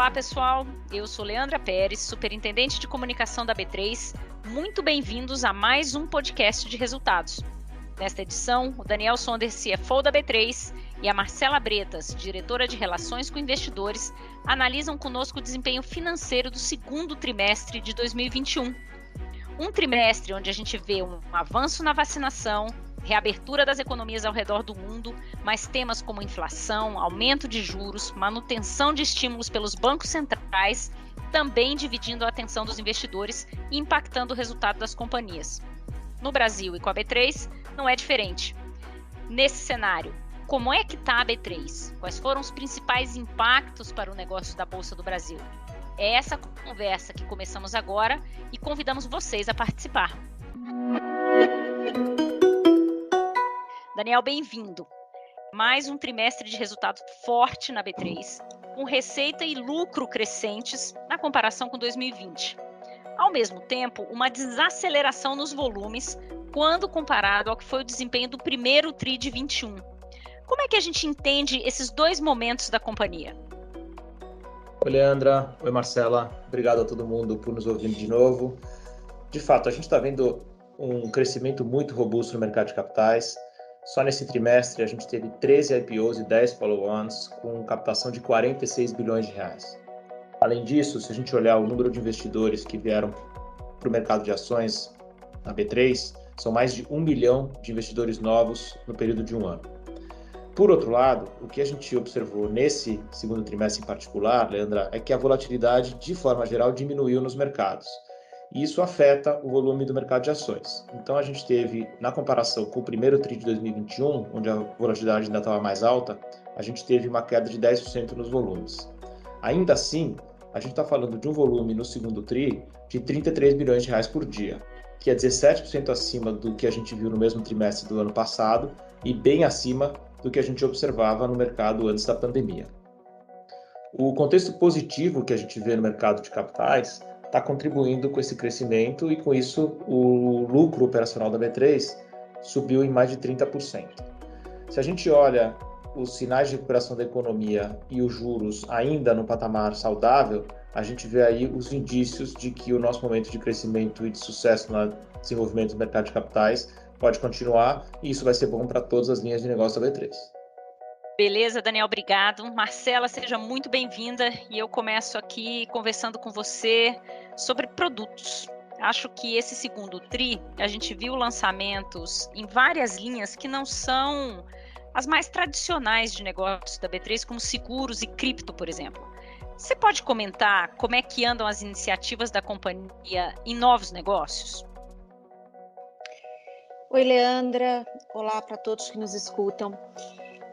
Olá, pessoal. Eu sou Leandra Pérez, superintendente de comunicação da B3. Muito bem-vindos a mais um podcast de resultados. Nesta edição, o Daniel Sonder, CFO da B3, e a Marcela Bretas, diretora de Relações com Investidores, analisam conosco o desempenho financeiro do segundo trimestre de 2021. Um trimestre onde a gente vê um avanço na vacinação, reabertura das economias ao redor do mundo, mas temas como inflação, aumento de juros, manutenção de estímulos pelos bancos centrais, também dividindo a atenção dos investidores e impactando o resultado das companhias. No Brasil e com a B3, não é diferente. Nesse cenário, como é que está a B3? Quais foram os principais impactos para o negócio da Bolsa do Brasil? É essa conversa que começamos agora e convidamos vocês a participar. Daniel, bem-vindo. Mais um trimestre de resultado forte na B3, com receita e lucro crescentes na comparação com 2020. Ao mesmo tempo, uma desaceleração nos volumes quando comparado ao que foi o desempenho do primeiro TRI de 21. Como é que a gente entende esses dois momentos da companhia? Oi, Leandra. Oi, Marcela. Obrigado a todo mundo por nos ouvir de novo. De fato, a gente está vendo um crescimento muito robusto no mercado de capitais. Só nesse trimestre, a gente teve 13 IPOs e 10 follow-ons, com captação de 46 bilhões de reais. Além disso, se a gente olhar o número de investidores que vieram para o mercado de ações na B3, são mais de 1 milhão de investidores novos no período de um ano. Por outro lado, o que a gente observou nesse segundo trimestre em particular, Leandra, é que a volatilidade, de forma geral, diminuiu nos mercados. E isso afeta o volume do mercado de ações. Então, a gente teve, na comparação com o primeiro TRI de 2021, onde a volatilidade ainda estava mais alta, a gente teve uma queda de 10% nos volumes. Ainda assim, a gente está falando de um volume no segundo TRI de 33 bilhões de reais por dia, que é 17% acima do que a gente viu no mesmo trimestre do ano passado e bem acima do que a gente observava no mercado antes da pandemia. O contexto positivo que a gente vê no mercado de capitais está contribuindo com esse crescimento e, com isso, o lucro operacional da B3 subiu em mais de 30%. Se a gente olha os sinais de recuperação da economia e os juros ainda no patamar saudável, a gente vê aí os indícios de que o nosso momento de crescimento e de sucesso no desenvolvimento do mercado de capitais pode continuar, e isso vai ser bom para todas as linhas de negócio da B3. Beleza, Daniel, obrigado. Marcela, seja muito bem-vinda e eu começo aqui conversando com você sobre produtos. Acho que esse segundo TRI, a gente viu lançamentos em várias linhas que não são as mais tradicionais de negócios da B3, como seguros e cripto, por exemplo. Você pode comentar como é que andam as iniciativas da companhia em novos negócios? Oi, Leandra. Olá para todos que nos escutam.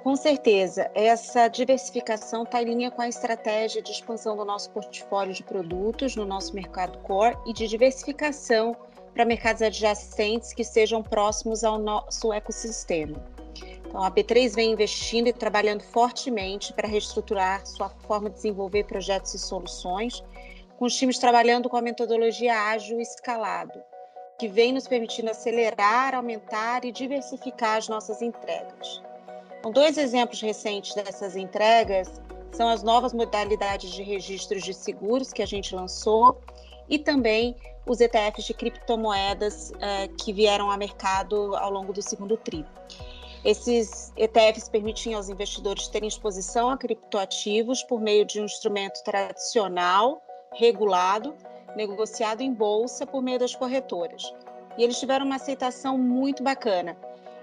Com certeza, essa diversificação está em linha com a estratégia de expansão do nosso portfólio de produtos no nosso mercado core e de diversificação para mercados adjacentes que sejam próximos ao nosso ecossistema. Então, a B3 vem investindo e trabalhando fortemente para reestruturar sua forma de desenvolver projetos e soluções, com os times trabalhando com a metodologia ágil e escalado, que vem nos permitindo acelerar, aumentar e diversificar as nossas entregas. Então, dois exemplos recentes dessas entregas são as novas modalidades de registros de seguros que a gente lançou e também os ETFs de criptomoedas que vieram ao mercado ao longo do segundo TRI. Esses ETFs permitem aos investidores terem exposição a criptoativos por meio de um instrumento tradicional, regulado, negociado em bolsa por meio das corretoras. E eles tiveram uma aceitação muito bacana.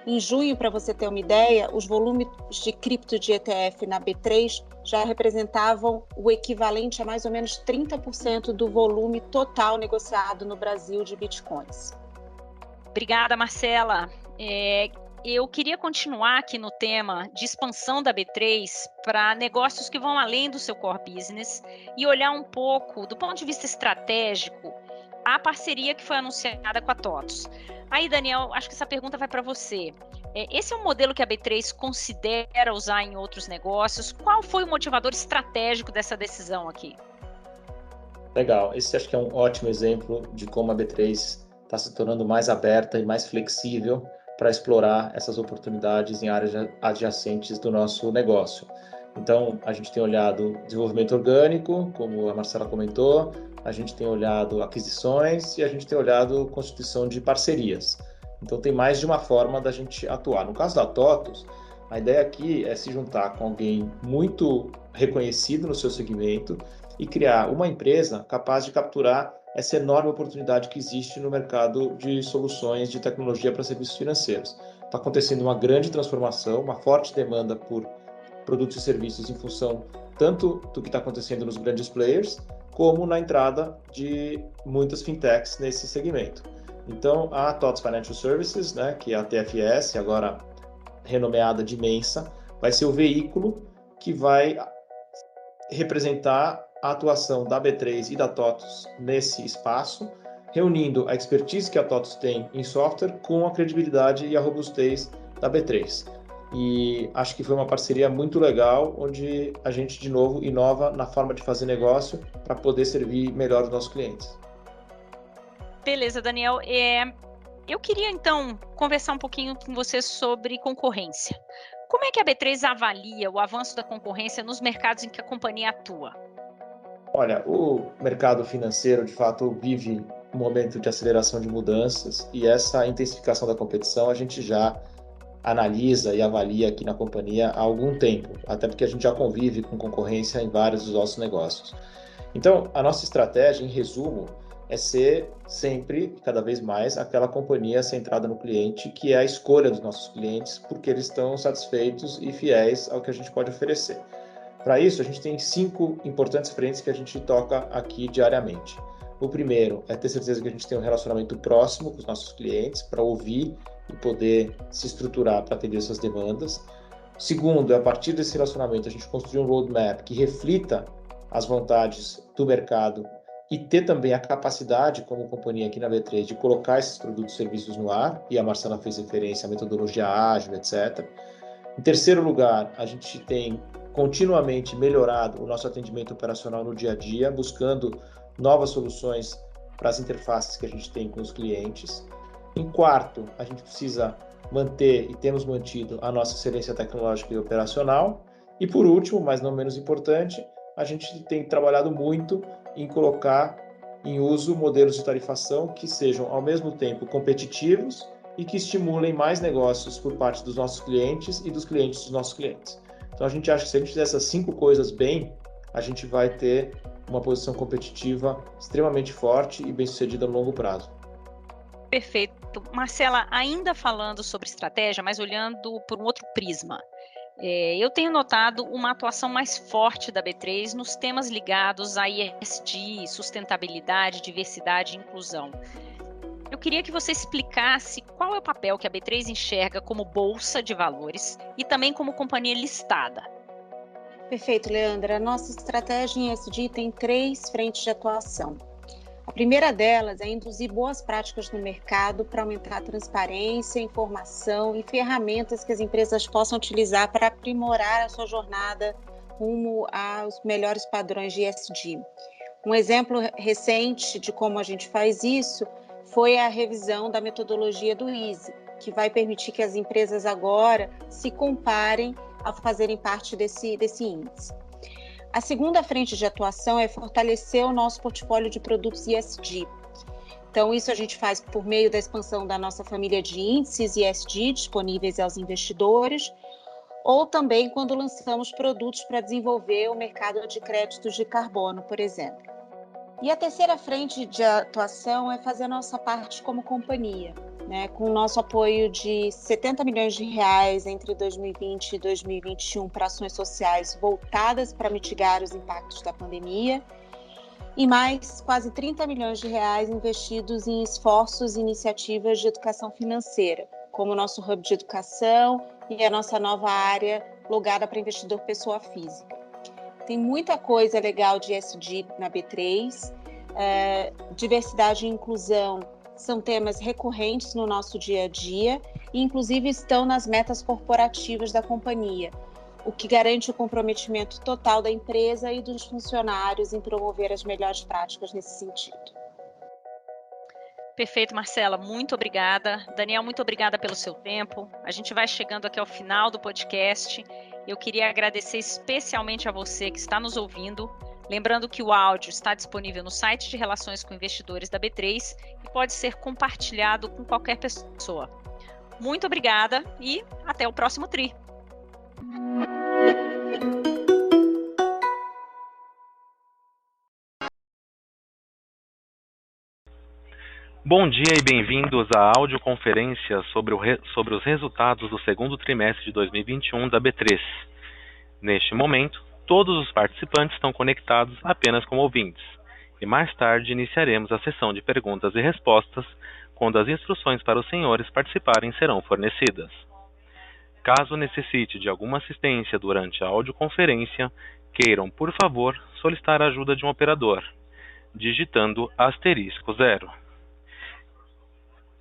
Em junho, para você ter uma ideia, os volumes de cripto de ETF na B3 já representavam o equivalente a mais ou menos 30% do volume total negociado no Brasil de bitcoins. Obrigada, Marcela. Eu queria continuar aqui no tema de expansão da B3 para negócios que vão além do seu core business e olhar um pouco, do ponto de vista estratégico, a parceria que foi anunciada com a TOTVS. Aí, Daniel, acho que essa pergunta vai para você. Esse é um modelo que a B3 considera usar em outros negócios? Qual foi o motivador estratégico dessa decisão aqui? Legal, esse acho que é um ótimo exemplo de como a B3 está se tornando mais aberta e mais flexível para explorar essas oportunidades em áreas adjacentes do nosso negócio. Então, a gente tem olhado desenvolvimento orgânico, como a Marcela comentou, a gente tem olhado aquisições e a gente tem olhado constituição de parcerias. Então, tem mais de uma forma da gente atuar. No caso da TOTVS, a ideia aqui é se juntar com alguém muito reconhecido no seu segmento e criar uma empresa capaz de capturar essa enorme oportunidade que existe no mercado de soluções de tecnologia para serviços financeiros. Está acontecendo uma grande transformação, uma forte demanda por produtos e serviços em função tanto do que está acontecendo nos grandes players, como na entrada de muitas fintechs nesse segmento. Então, a TOTVS Financial Services, né, que é a TFS, agora renomeada de Mensa, vai ser o veículo que vai representar a atuação da B3 e da TOTVS nesse espaço, reunindo a expertise que a TOTVS tem em software com a credibilidade e a robustez da B3. E acho que foi uma parceria muito legal, onde a gente, de novo, inova na forma de fazer negócio para poder servir melhor os nossos clientes. Beleza, Daniel. Eu queria, então, conversar um pouquinho com você sobre concorrência. Como é que a B3 avalia o avanço da concorrência nos mercados em que a companhia atua? Olha, o mercado financeiro, de fato, vive um momento de aceleração de mudanças e essa intensificação da competição a gente já analisa e avalia aqui na companhia há algum tempo, até porque a gente já convive com concorrência em vários dos nossos negócios. Então, a nossa estratégia, em resumo, é ser sempre, cada vez mais, aquela companhia centrada no cliente, que é a escolha dos nossos clientes, porque eles estão satisfeitos e fiéis ao que a gente pode oferecer. Para isso, a gente tem 5 importantes frentes que a gente toca aqui diariamente. O primeiro é ter certeza que a gente tem um relacionamento próximo com os nossos clientes para ouvir e poder se estruturar para atender essas demandas. O segundo é, a partir desse relacionamento, a gente construir um roadmap que reflita as vontades do mercado e ter também a capacidade, como companhia aqui na B3, de colocar esses produtos e serviços no ar, e a Marcela fez referência à metodologia ágil, etc. Em terceiro lugar, a gente tem continuamente melhorado o nosso atendimento operacional no dia a dia, buscando novas soluções para as interfaces que a gente tem com os clientes. Em quarto, a gente precisa manter e temos mantido a nossa excelência tecnológica e operacional. E por último, mas não menos importante, a gente tem trabalhado muito em colocar em uso modelos de tarifação que sejam ao mesmo tempo competitivos e que estimulem mais negócios por parte dos nossos clientes e dos clientes dos nossos clientes. Então a gente acha que se a gente fizer essas 5 coisas bem, a gente vai ter uma posição competitiva extremamente forte e bem-sucedida no longo prazo. Perfeito. Marcela, ainda falando sobre estratégia, mas olhando por um outro prisma. Eu tenho notado uma atuação mais forte da B3 nos temas ligados a ESG, sustentabilidade, diversidade e inclusão. Eu queria que você explicasse qual é o papel que a B3 enxerga como bolsa de valores e também como companhia listada. Perfeito, Leandra. A nossa estratégia em ESG tem 3 frentes de atuação. A primeira delas é induzir boas práticas no mercado para aumentar a transparência, informação e ferramentas que as empresas possam utilizar para aprimorar a sua jornada rumo aos melhores padrões de ESG. Um exemplo recente de como a gente faz isso foi a revisão da metodologia do EASY, que vai permitir que as empresas agora se comparem ao fazerem parte desse índice. A segunda frente de atuação é fortalecer o nosso portfólio de produtos ESG. Então, isso a gente faz por meio da expansão da nossa família de índices ESG disponíveis aos investidores, ou também quando lançamos produtos para desenvolver o mercado de créditos de carbono, por exemplo. E a terceira frente de atuação é fazer a nossa parte como companhia, né, com o nosso apoio de 70 milhões de reais entre 2020 e 2021 para ações sociais voltadas para mitigar os impactos da pandemia e mais quase 30 milhões de reais investidos em esforços e iniciativas de educação financeira, como o nosso hub de educação e a nossa nova área logada para investidor pessoa física. Tem muita coisa legal de ESG na B3, diversidade e inclusão são temas recorrentes no nosso dia a dia e inclusive estão nas metas corporativas da companhia, o que garante o comprometimento total da empresa e dos funcionários em promover as melhores práticas nesse sentido. Perfeito, Marcela, muito obrigada. Daniel, muito obrigada pelo seu tempo. A gente vai chegando aqui ao final do podcast Eu queria agradecer especialmente a você que está nos ouvindo. Lembrando que o áudio está disponível no site de Relações com Investidores da B3 e pode ser compartilhado com qualquer pessoa. Muito obrigada e até o próximo TRI. Bom dia e bem-vindos à audioconferência sobre os resultados do segundo trimestre de 2021 da B3. Neste momento, todos os participantes estão conectados apenas como ouvintes, e mais tarde iniciaremos a sessão de perguntas e respostas, quando as instruções para os senhores participarem serão fornecidas. Caso necessite de alguma assistência durante a audioconferência, queiram, por favor, solicitar a ajuda de um operador, digitando *0.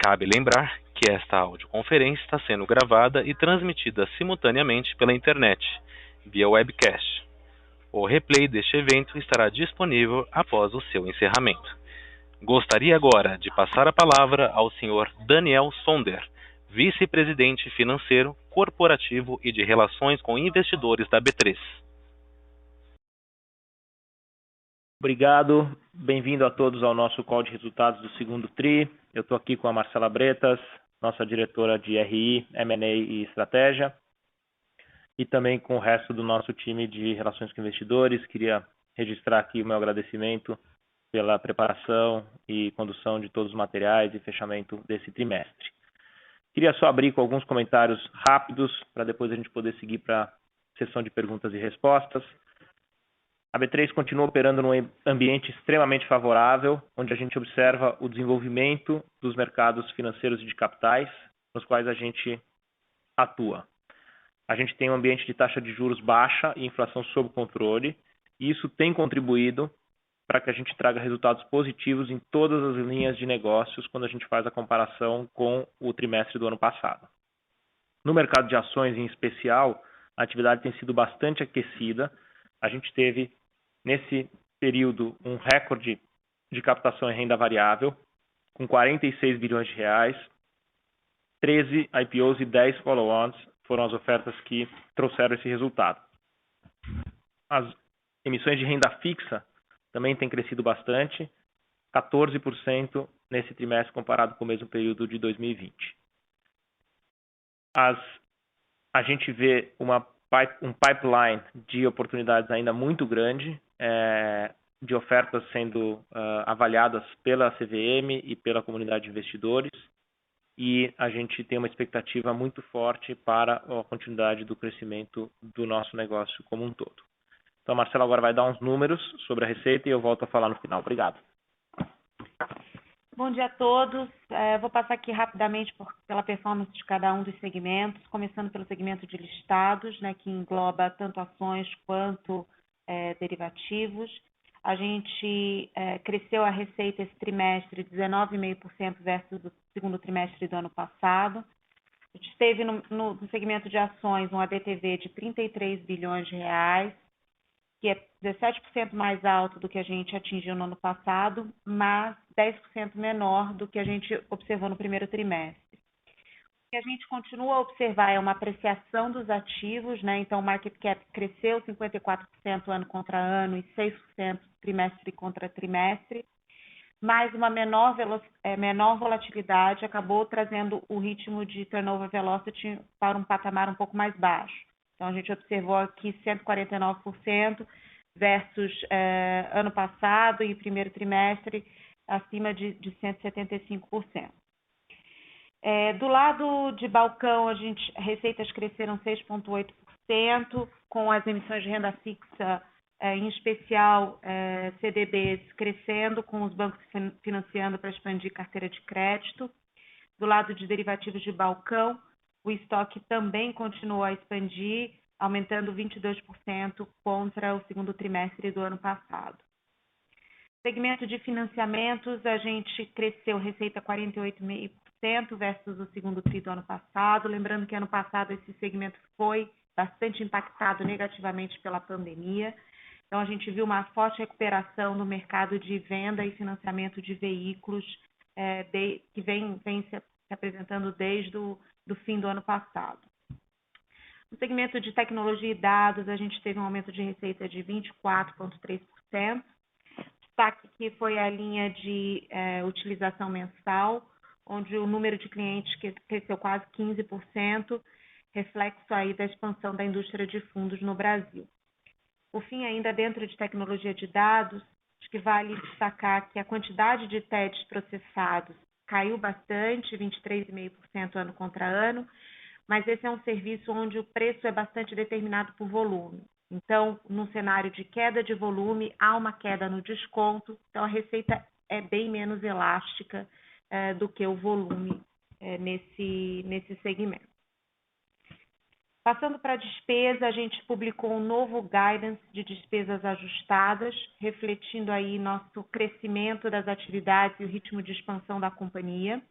Cabe lembrar que esta audioconferência está sendo gravada e transmitida simultaneamente pela internet, via webcast. O replay deste evento estará disponível após o seu encerramento. Gostaria agora de passar a palavra ao Sr. Daniel Sonder, Vice-Presidente Financeiro, Corporativo e de Relações com Investidores da B3. Obrigado, bem-vindo a todos ao nosso call de resultados do segundo TRI. Eu estou aqui com a Marcela Bretas, nossa diretora de RI, M&A e Estratégia, e também com o resto do nosso time de Relações com Investidores. Queria registrar aqui o meu agradecimento pela preparação e condução de todos os materiais e fechamento desse trimestre. Queria só abrir com alguns comentários rápidos, para depois a gente poder seguir para a sessão de perguntas e respostas. A B3 continua operando num ambiente extremamente favorável, onde a gente observa o desenvolvimento dos mercados financeiros e de capitais, nos quais a gente atua. A gente tem um ambiente de taxa de juros baixa e inflação sob controle, e isso tem contribuído para que a gente traga resultados positivos em todas as linhas de negócios quando a gente faz a comparação com o trimestre do ano passado. No mercado de ações, em especial, a atividade tem sido bastante aquecida. A gente teve, nesse período, um recorde de captação em renda variável, com 46 bilhões de reais, 13 IPOs e 10 follow-ons foram as ofertas que trouxeram esse resultado. As emissões de renda fixa também têm crescido bastante, 14% nesse trimestre comparado com o mesmo período de 2020. A gente vê um pipeline de oportunidades ainda muito grande, de ofertas sendo avaliadas pela CVM e pela comunidade de investidores, e a gente tem uma expectativa muito forte para a continuidade do crescimento do nosso negócio como um todo. Então, a Marcela agora vai dar uns números sobre a receita e eu volto a falar no final. Obrigado. Bom dia a todos. Vou passar aqui rapidamente pela performance de cada um dos segmentos, começando pelo segmento de listados, né, que engloba tanto ações quanto derivativos. A gente cresceu a receita esse trimestre 19,5% versus o segundo trimestre do ano passado. A gente teve no segmento de ações um ADTV de 33 bilhões de reais, que é 17% mais alto do que a gente atingiu no ano passado, mas 10% menor do que a gente observou no primeiro trimestre. O que a gente continua a observar é uma apreciação dos ativos, né? Então, o market cap cresceu 54% ano contra ano e 6% trimestre contra trimestre, mas uma menor volatilidade acabou trazendo o ritmo de turnover velocity para um patamar um pouco mais baixo. Então, a gente observou aqui 149% versus ano passado e primeiro trimestre acima de 175%. Do lado de balcão, receitas cresceram 6,8%, com as emissões de renda fixa, em especial CDBs, crescendo, com os bancos financiando para expandir carteira de crédito. Do lado de derivativos de balcão, o estoque também continuou a expandir, aumentando 22% contra o segundo trimestre do ano passado. Segmento de financiamentos, a gente cresceu receita 48,5% versus o segundo tri do ano passado. Lembrando que ano passado esse segmento foi bastante impactado negativamente pela pandemia. Então, a gente viu uma forte recuperação no mercado de venda e financiamento de veículos que vem se apresentando desde o fim do ano passado. No segmento de tecnologia e dados, a gente teve um aumento de receita de 24,3%. Destaque que foi a linha de utilização mensal, onde o número de clientes cresceu quase 15%, reflexo aí da expansão da indústria de fundos no Brasil. Por fim, ainda dentro de tecnologia de dados, acho que vale destacar que a quantidade de TEDs processados caiu bastante, 23,5% ano contra ano, mas esse é um serviço onde o preço é bastante determinado por volume. Então, num cenário de queda de volume, há uma queda no desconto, então a receita é bem menos elástica do que o volume nesse segmento. Passando para a despesa, a gente publicou um novo guidance de despesas ajustadas, refletindo aí nosso crescimento das atividades e o ritmo de expansão da companhia,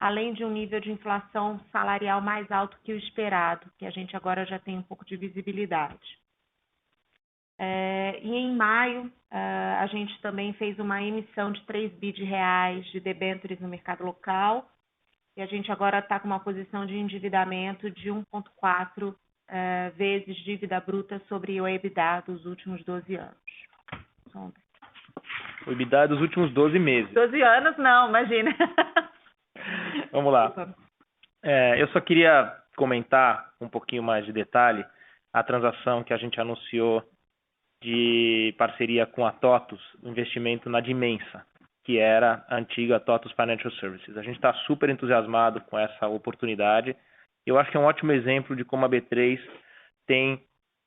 além de um nível de inflação salarial mais alto que o esperado, que a gente agora já tem um pouco de visibilidade. E em maio, a gente também fez uma emissão de 3 bi de reais de debêntures no mercado local, e a gente agora está com uma posição de endividamento de 1,4 vezes dívida bruta sobre o EBITDA dos últimos 12 anos. O EBITDA dos últimos 12 meses. 12 anos não, imagina. Vamos lá. Eu só queria comentar um pouquinho mais de detalhe a transação que a gente anunciou de parceria com a TOTVS, o investimento na Dimensa, que era a antiga TOTVS Financial Services. A gente está super entusiasmado com essa oportunidade. Eu acho que é um ótimo exemplo de como a B3 tem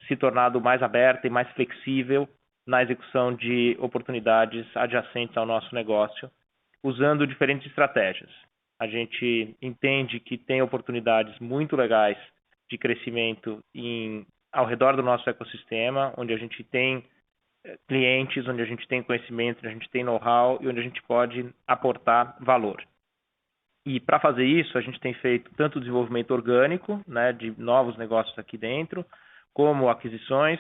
se tornado mais aberta e mais flexível na execução de oportunidades adjacentes ao nosso negócio, usando diferentes estratégias. A gente entende que tem oportunidades muito legais de crescimento ao redor do nosso ecossistema, onde a gente tem clientes, onde a gente tem conhecimento, onde a gente tem know-how e onde a gente pode aportar valor. E para fazer isso, a gente tem feito tanto o desenvolvimento orgânico, né, de novos negócios aqui dentro, como aquisições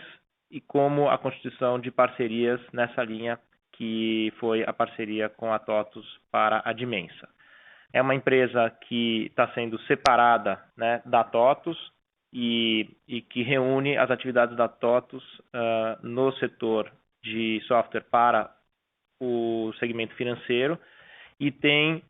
e como a constituição de parcerias nessa linha que foi a parceria com a TOTVS para a Dimensa. É uma empresa que está sendo separada, né, da TOTVS e que reúne as atividades da TOTVS no setor de software para o segmento financeiro e tem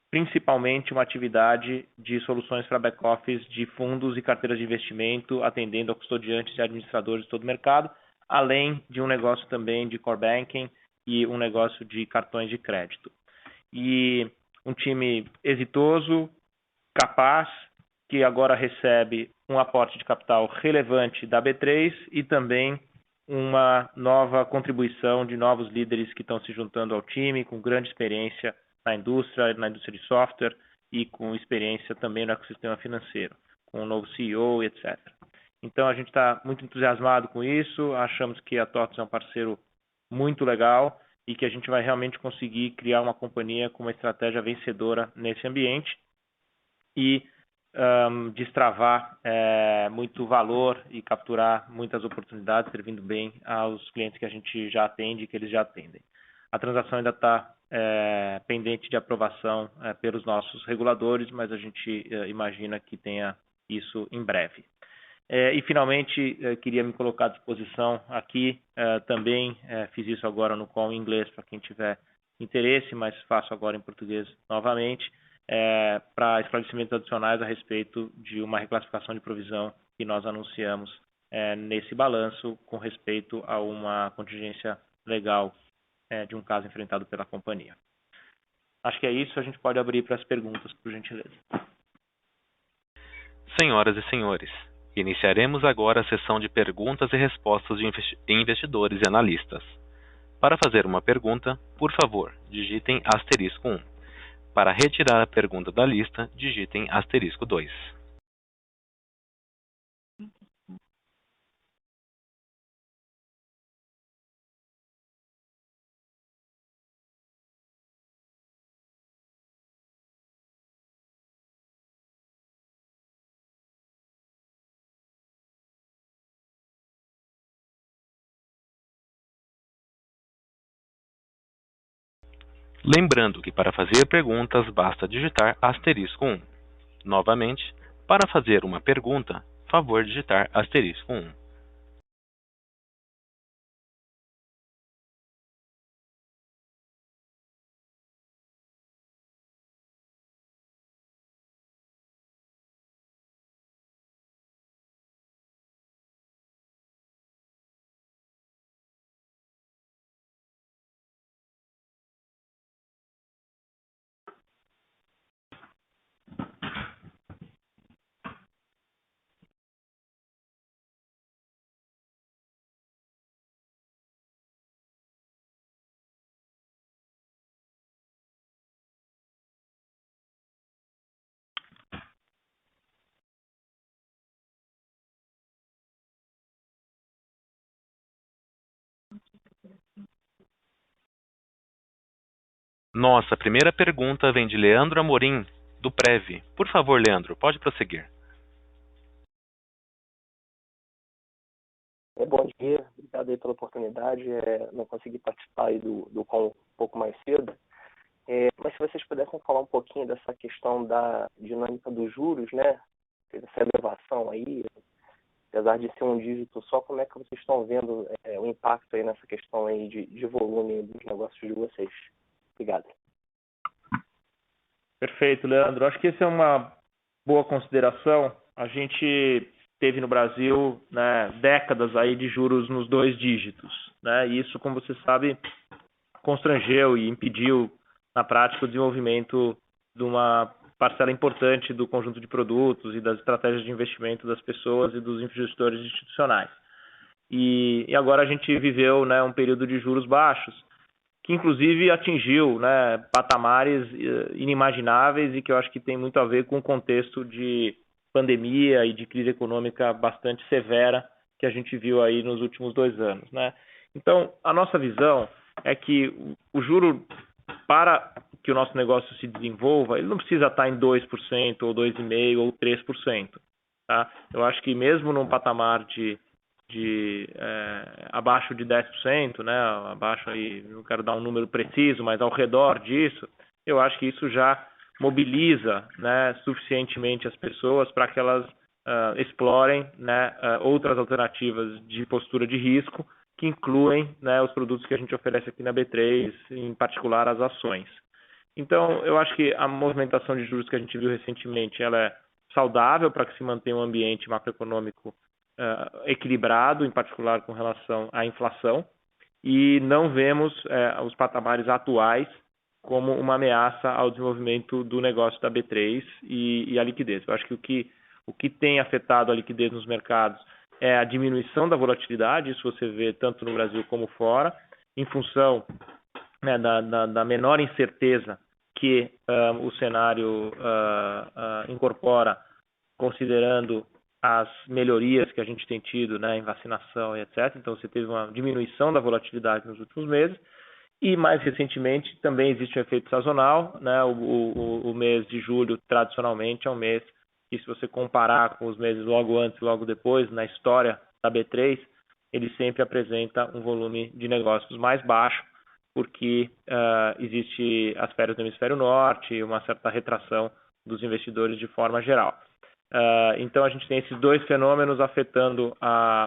principalmente uma atividade de soluções para back-office de fundos e carteiras de investimento, atendendo a custodiantes e administradores de todo o mercado, além de um negócio também de core banking e um negócio de cartões de crédito. E um time exitoso, capaz, que agora recebe um aporte de capital relevante da B3 e também uma nova contribuição de novos líderes que estão se juntando ao time, com grande experiência na indústria de software e com experiência também no ecossistema financeiro, com um novo CEO, etc. Então, a gente está muito entusiasmado com isso, achamos que a TOTVS é um parceiro muito legal e que a gente vai realmente conseguir criar uma companhia com uma estratégia vencedora nesse ambiente e destravar muito valor e capturar muitas oportunidades, servindo bem aos clientes que a gente já atende e que eles já atendem. A transação ainda está pendente de aprovação pelos nossos reguladores, mas a gente imagina que tenha isso em breve. E, finalmente, queria me colocar à disposição aqui, também fiz isso agora no call em inglês para quem tiver interesse, mas faço agora em português novamente, para esclarecimentos adicionais a respeito de uma reclassificação de provisão que nós anunciamos nesse balanço com respeito a uma contingência legal de um caso enfrentado pela companhia. Acho que é isso, a gente pode abrir para as perguntas, por gentileza. Senhoras e senhores, iniciaremos agora a sessão de perguntas e respostas de investidores e analistas. Para fazer uma pergunta, por favor, digitem *1. Para retirar a pergunta da lista, digitem *2. Lembrando que para fazer perguntas basta digitar *1. Novamente, para fazer uma pergunta, favor digitar *1. Nossa primeira pergunta vem de Leandro Amorim, do Prev. Por favor, Leandro, pode prosseguir. Bom dia, obrigado aí pela oportunidade. Não consegui participar aí do call um pouco mais cedo, mas se vocês pudessem falar um pouquinho dessa questão da dinâmica dos juros, né? Essa elevação aí, apesar de ser um dígito só, como é que vocês estão vendo o impacto aí nessa questão aí de volume dos negócios de vocês? Obrigado. Perfeito, Leandro. Acho que essa é uma boa consideração. A gente teve no Brasil, né, décadas aí de juros nos 2 dígitos, né? E isso, como você sabe, constrangeu e impediu na prática o desenvolvimento de uma parcela importante do conjunto de produtos e das estratégias de investimento das pessoas e dos investidores institucionais. E agora a gente viveu, né, um período de juros baixos, que inclusive atingiu, né, patamares inimagináveis e que eu acho que tem muito a ver com o contexto de pandemia e de crise econômica bastante severa que a gente viu aí nos últimos 2 anos, né? Então, a nossa visão é que o juro, para que o nosso negócio se desenvolva, ele não precisa estar em 2%, ou 2,5% ou 3%. Tá? Eu acho que mesmo num patamar de abaixo de 10%, né? Abaixo aí, não quero dar um número preciso, mas ao redor disso, eu acho que isso já mobiliza, né, suficientemente as pessoas para que elas explorem, né, outras alternativas de postura de risco, que incluem, né, os produtos que a gente oferece aqui na B3, em particular as ações. Então, eu acho que a movimentação de juros que a gente viu recentemente, ela é saudável para que se mantenha um ambiente macroeconômico equilibrado, em particular com relação à inflação, e não vemos os patamares atuais como uma ameaça ao desenvolvimento do negócio da B3 e a liquidez. Eu acho que o que tem afetado a liquidez nos mercados é a diminuição da volatilidade, isso você vê tanto no Brasil como fora, em função, né, da menor incerteza que o cenário incorpora, considerando as melhorias que a gente tem tido, né, em vacinação e etc. Então, você teve uma diminuição da volatilidade nos últimos meses. E, mais recentemente, também existe um efeito sazonal, né? O mês de julho, tradicionalmente, é um mês que, se você comparar com os meses logo antes e logo depois, na história da B3, ele sempre apresenta um volume de negócios mais baixo, porque existe as férias do hemisfério norte e uma certa retração dos investidores de forma geral. Então, a gente tem esses 2 fenômenos afetando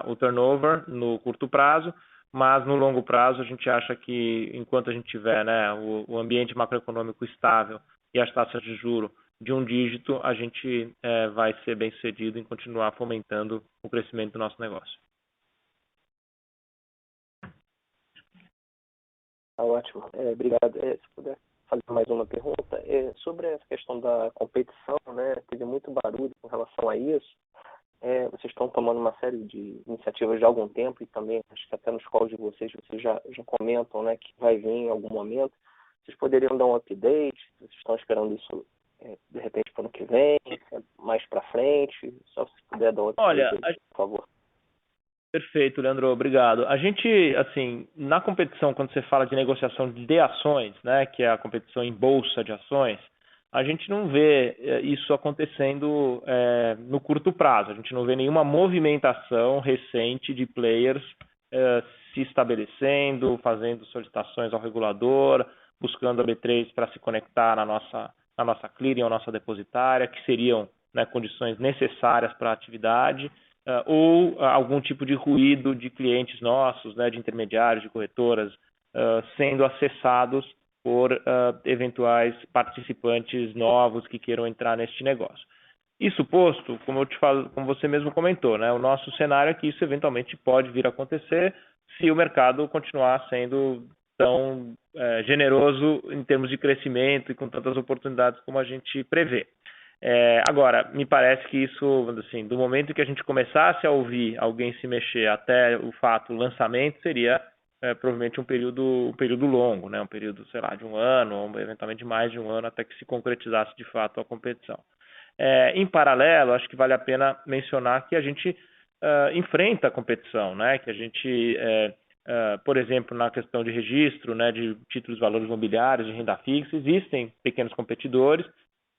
o turnover no curto prazo, mas no longo prazo a gente acha que, enquanto a gente tiver, né, o ambiente macroeconômico estável e as taxas de juro de 1 dígito, a gente vai ser bem sucedido em continuar fomentando o crescimento do nosso negócio. Ótimo, obrigado. Se puder fazer mais uma pergunta, sobre essa questão da competição, né, teve muito barulho com relação a isso. Vocês estão tomando uma série de iniciativas de algum tempo e também, acho que até nos calls de vocês já comentam, né, que vai vir em algum momento. Vocês poderiam dar um update? Vocês estão esperando isso de repente para o ano que vem, mais para frente? Só se puder dar um update, por favor. Perfeito, Leandro, obrigado. A gente, assim, na competição, quando você fala de negociação de ações, né, que é a competição em bolsa de ações, a gente não vê isso acontecendo no curto prazo. A gente não vê nenhuma movimentação recente de players se estabelecendo, fazendo solicitações ao regulador, buscando a B3 para se conectar na nossa clearing, a nossa depositária, que seriam né, condições necessárias para a atividade, ou algum tipo de ruído de clientes nossos, né, de intermediários, de corretoras, sendo acessados por eventuais participantes novos que queiram entrar neste negócio. Isso posto, como você mesmo comentou, né, o nosso cenário é que isso eventualmente pode vir a acontecer se o mercado continuar sendo tão generoso em termos de crescimento e com tantas oportunidades como a gente prevê. Agora, me parece que isso, assim, do momento que a gente começasse a ouvir alguém se mexer até o lançamento, seria provavelmente um período longo, né? Um período, sei lá, de um ano, ou eventualmente mais de um ano, até que se concretizasse de fato a competição. Em paralelo, acho que vale a pena mencionar que a gente enfrenta a competição, né? Que a gente, por exemplo, na questão de registro, né, de títulos de valores imobiliários, de renda fixa, existem pequenos competidores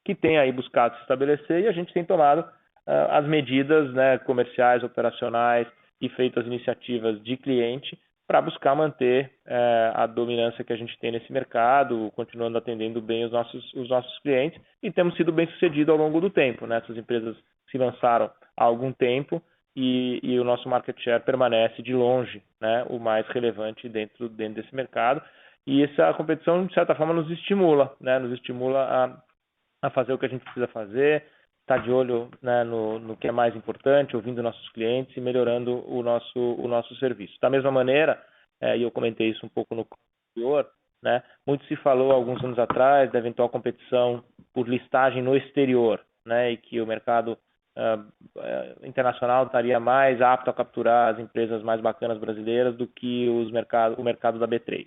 que têm aí buscado se estabelecer e a gente tem tomado as medidas, né, comerciais, operacionais e feito as iniciativas de cliente para buscar manter a dominância que a gente tem nesse mercado, continuando atendendo bem os nossos clientes, e temos sido bem sucedidos ao longo do tempo, né? Essas empresas se lançaram há algum tempo e o nosso market share permanece de longe, né, o mais relevante dentro desse mercado, e essa competição, de certa forma, nos estimula, né? Nos estimula a fazer o que a gente precisa fazer, estar de olho, né, no que é mais importante, ouvindo nossos clientes e melhorando o nosso serviço. Da mesma maneira, e eu comentei isso um pouco no anterior, né, muito se falou alguns anos atrás da eventual competição por listagem no exterior, né, e que o mercado internacional estaria mais apto a capturar as empresas mais bacanas brasileiras do que o mercado da B3.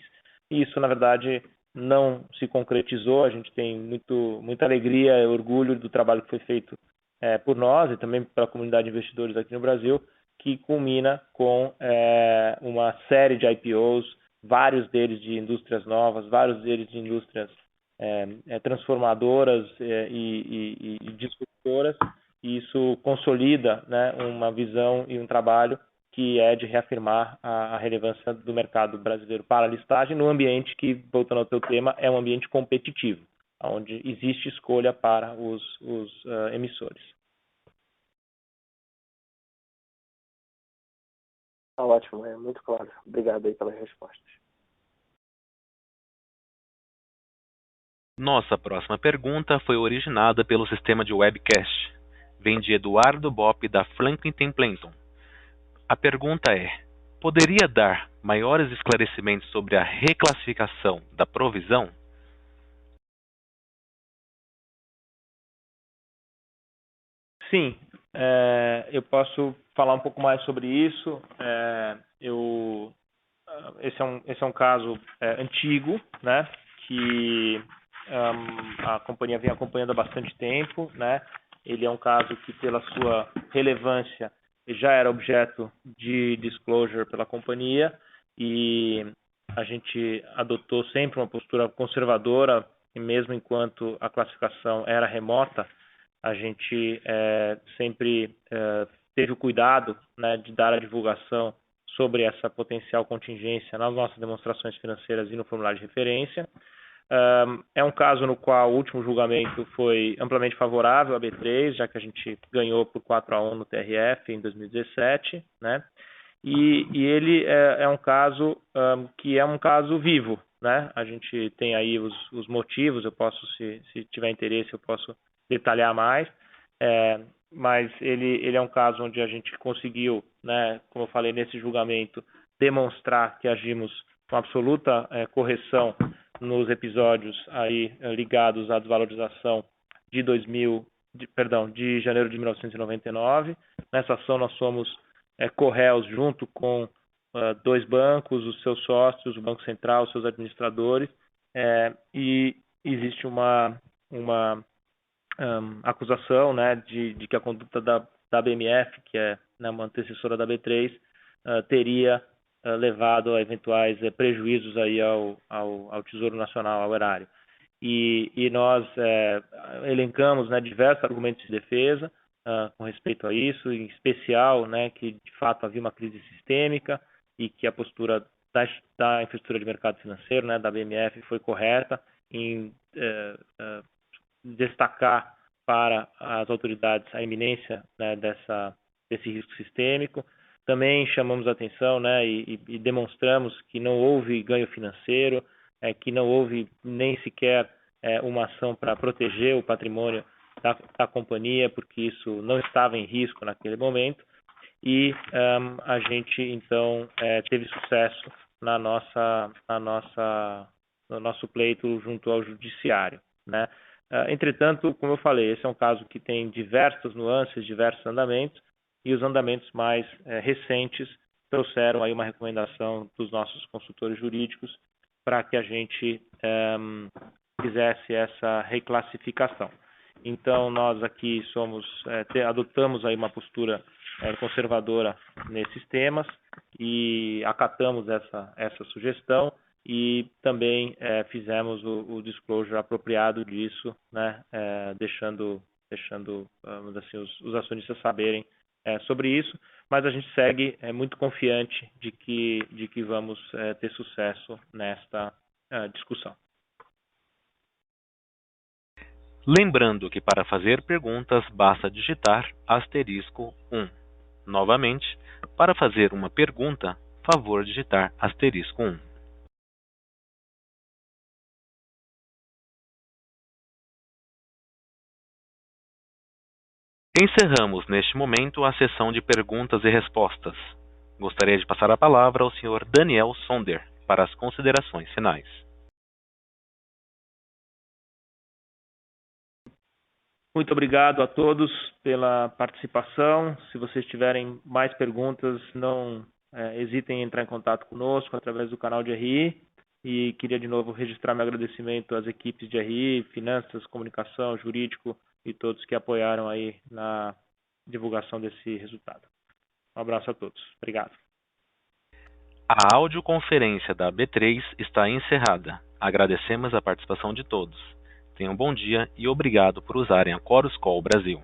E isso, na verdade, não se concretizou. A gente tem muita alegria e orgulho do trabalho que foi feito por nós e também pela comunidade de investidores aqui no Brasil, que culmina com uma série de IPOs, vários deles de indústrias novas, vários deles de indústrias transformadoras e disruptoras, e isso consolida, né, uma visão e um trabalho que é de reafirmar a relevância do mercado brasileiro para a listagem no ambiente que, voltando ao teu tema, é um ambiente competitivo, onde existe escolha para os emissores. Tá ótimo, é muito claro. Obrigado aí pelas respostas. Nossa próxima pergunta foi originada pelo sistema de webcast. Vem de Eduardo Bopp, da Franklin Templeton. A pergunta é: poderia dar maiores esclarecimentos sobre a reclassificação da provisão? Sim, eu posso falar um pouco mais sobre isso. Esse é um caso antigo, né, que a companhia vem acompanhando há bastante tempo, né? Ele é um caso que, pela sua relevância, já era objeto de disclosure pela companhia e a gente adotou sempre uma postura conservadora, e mesmo enquanto a classificação era remota, a gente sempre teve o cuidado, né, de dar a divulgação sobre essa potencial contingência nas nossas demonstrações financeiras e no formulário de referência. É um caso no qual o último julgamento foi amplamente favorável à B3, já que a gente ganhou por 4-1 no TRF em 2017, né? E ele é um caso que é um caso vivo, né? A gente tem aí os motivos, eu posso, se tiver interesse, eu posso detalhar mais, mas ele é um caso onde a gente conseguiu, né, como eu falei nesse julgamento, demonstrar que agimos com absoluta correção nos episódios aí ligados à desvalorização de janeiro de 1999. Nessa ação nós somos corréus junto com dois bancos, os seus sócios, o Banco Central, os seus administradores, e existe uma acusação, né, de que a conduta da BMF, que é, né, uma antecessora da B3, teria levado a eventuais prejuízos aí ao Tesouro Nacional, ao erário. E nós elencamos, né, diversos argumentos de defesa com respeito a isso, em especial, né, que de fato havia uma crise sistêmica e que a postura da infraestrutura de mercado financeiro, né, da BMF, foi correta em destacar para as autoridades a iminência, né, desse risco sistêmico. Também chamamos a atenção, né, e demonstramos que não houve ganho financeiro, que não houve nem sequer uma ação para proteger o patrimônio da companhia, porque isso não estava em risco naquele momento. E a gente, então, teve sucesso no nosso pleito junto ao judiciário, né? Entretanto, como eu falei, esse é um caso que tem diversas nuances, diversos andamentos, e os andamentos mais recentes trouxeram aí uma recomendação dos nossos consultores jurídicos para que a gente fizesse essa reclassificação. Então, nós aqui adotamos aí uma postura conservadora nesses temas e acatamos essa sugestão e também fizemos o disclosure apropriado disso, né, deixando assim, os acionistas saberem sobre isso, mas a gente segue muito confiante de que vamos ter sucesso nesta discussão. Lembrando que para fazer perguntas basta digitar *1. Novamente, para fazer uma pergunta, favor digitar *1. Encerramos neste momento a sessão de perguntas e respostas. Gostaria de passar a palavra ao Sr. Daniel Sonder para as considerações finais. Muito obrigado a todos pela participação. Se vocês tiverem mais perguntas, não hesitem em entrar em contato conosco através do canal de RI. E queria de novo registrar meu agradecimento às equipes de RI, finanças, comunicação, jurídico e todos que apoiaram aí na divulgação desse resultado. Um abraço a todos. Obrigado. A audioconferência da B3 está encerrada. Agradecemos a participação de todos. Tenham um bom dia e obrigado por usarem a Chorus Call Brasil.